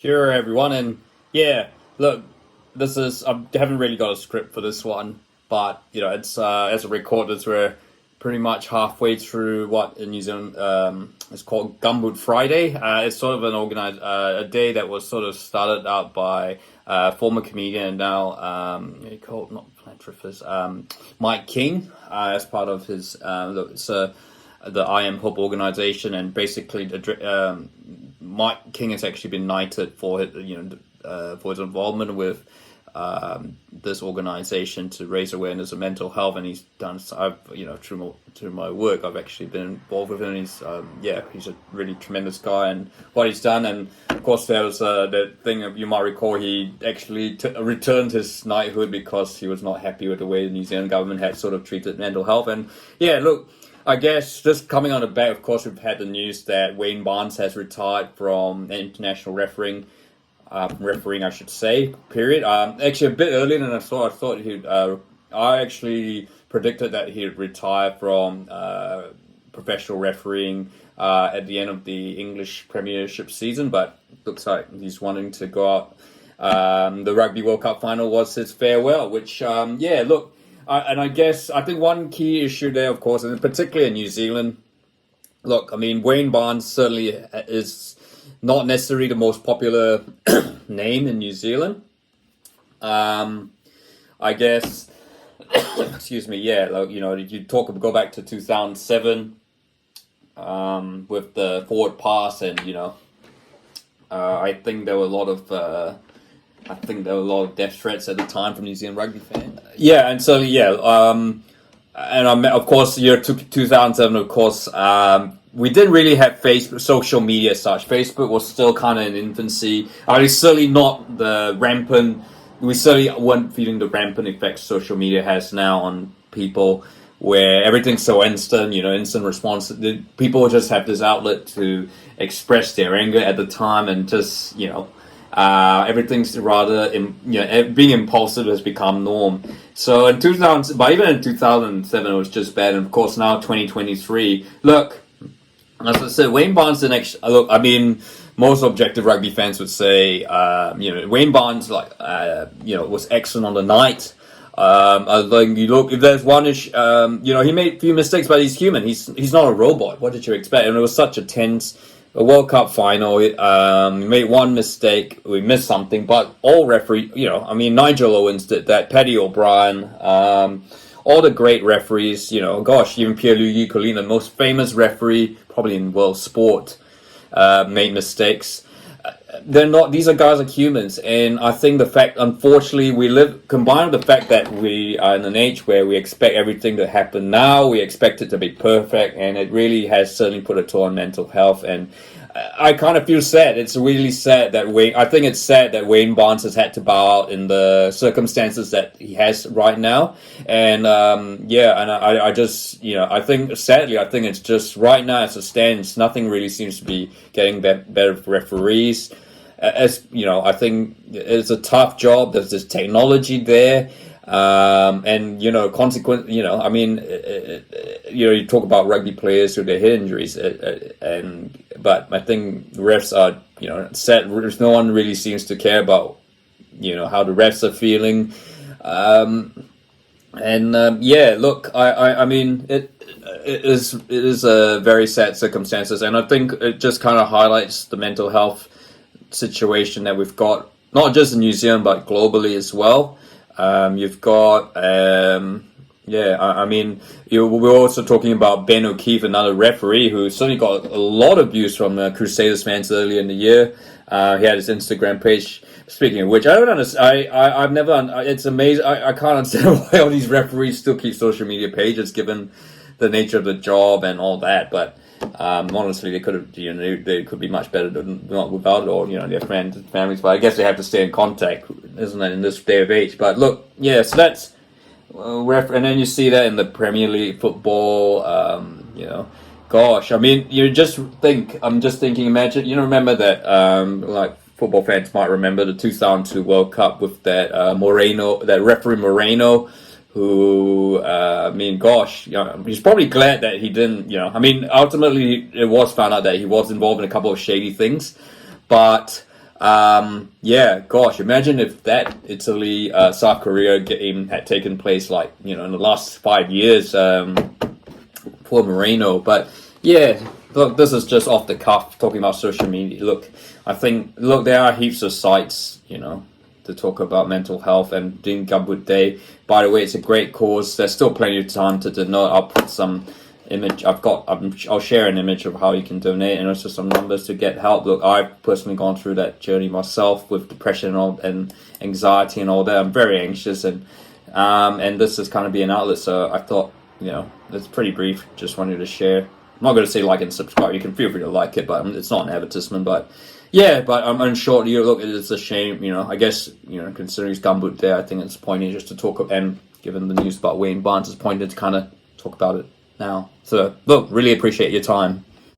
Sure, everyone, and yeah, look, this is I haven't really got a script for this one, but it's as a record this we're pretty much halfway through what in New Zealand is called GUMBOOT Friday. It's sort of an organized a day that was sort of started out by former comedian and now called not philanthropist Mike King as part of his the I Am Hope organization, and basically Mike King has actually been knighted for for his involvement with this organization to raise awareness of mental health, and he's done. I've through my work, I've actually been involved with him. He's a really tremendous guy, and what he's done, and of course there was the thing you might recall. He actually returned his knighthood because he was not happy with the way the New Zealand government had sort of treated mental health, and look. I guess just coming on the back, of course, we've had the news that Wayne Barnes has retired from international refereeing, I should say, period. Actually, a bit earlier than I thought. I thought I actually predicted that he'd retire from professional refereeing at the end of the English Premiership season, but looks like he's wanting to go out. The Rugby World Cup final was his farewell, which, look. And I guess I think one key issue there, of course, and particularly in New Zealand, look, I mean, Wayne Barnes certainly is not necessarily the most popular name in New Zealand. I guess, excuse me, you go back to 2007 with the forward pass, and I think there were a lot of. Death threats at the time from New Zealand rugby fans. Yeah, and so of course, year 2007. Of course, we didn't really have Facebook, social media as such. Facebook was still kind of in infancy. It's certainly not the rampant. We certainly weren't feeling the rampant effects social media has now on people, where everything's so instant. Instant response. People just have this outlet to express their anger at the time, and just everything's rather being impulsive has become norm. So in 2000, but even in 2007 it was just bad, and of course now 2023. Look, as I said, Wayne Barnes I mean, most objective rugby fans would say Wayne Barnes was excellent on the night. You look, if there's one issue, he made a few mistakes, but he's human. He's not a robot. What did you expect? And it was such a tense World Cup final. We made one mistake, we missed something, but all Nigel Owens did that, Paddy O'Brien, all the great referees, even Pierluigi Collina, the most famous referee probably in world sport, made mistakes. These are guys like humans, and I think the fact, unfortunately, combined with the fact that we are in an age where we expect everything to happen now, we expect it to be perfect, and it really has certainly put a toll on mental health. And I kind of feel sad. It's really sad that it's sad that Wayne Barnes has had to bow out in the circumstances that he has right now. And I think sadly, I think it's just right now as it stands, nothing really seems to be getting better for referees. I think it's a tough job. There's this technology there, and consequently, you talk about rugby players with their head injuries, but I think refs are, sad. No one really seems to care about, how the refs are feeling, look, I mean, it is a very sad circumstances, and I think it just kind of highlights the mental health situation that we've got, not just in New Zealand but globally as well. You've got we're also talking about Ben O'Keefe, another referee who certainly got a lot of abuse from Crusaders fans earlier in the year. He had his Instagram page. Speaking of which, I don't understand. I've never. It's amazing. I can't understand why all these referees still keep social media pages, given the nature of the job and all that. But honestly, they could have. They could be much better than not without it, or their friends and families. But I guess they have to stay in contact, isn't it, in this day of age? But look, so that's and then you see that in the Premier League football. Gosh, I mean, I'm just thinking. Imagine, remember that, football fans might remember the 2002 World Cup with that that referee Moreno, who, he's probably glad that he didn't, ultimately it was found out that he was involved in a couple of shady things, but Yeah, gosh, imagine if that Italy South Korea game had taken place like in the last 5 years. Poor Moreno, but yeah, look, this is just off the cuff talking about social media. Look, I think there are heaps of sites to talk about mental health and doing GUMBOOT Day. By the way, it's a great cause. There's still plenty of time to donate. I'll put some image. I'll share an image of how you can donate and also some numbers to get help. Look, I've personally gone through that journey myself with depression and anxiety and all that. I'm very anxious and this is kind of be an outlet. So I thought, it's pretty brief. Just wanted to share. I'm not going to say like and subscribe. You can feel free to like it, but it's not an advertisement. But yeah, but I'm unsure. Look, it's a shame. I guess considering it's GUMBOOT Day, I think it's pointed just to talk. And given the news about Wayne Barnes, it's pointed to kind of talk about it now. So look, really appreciate your time.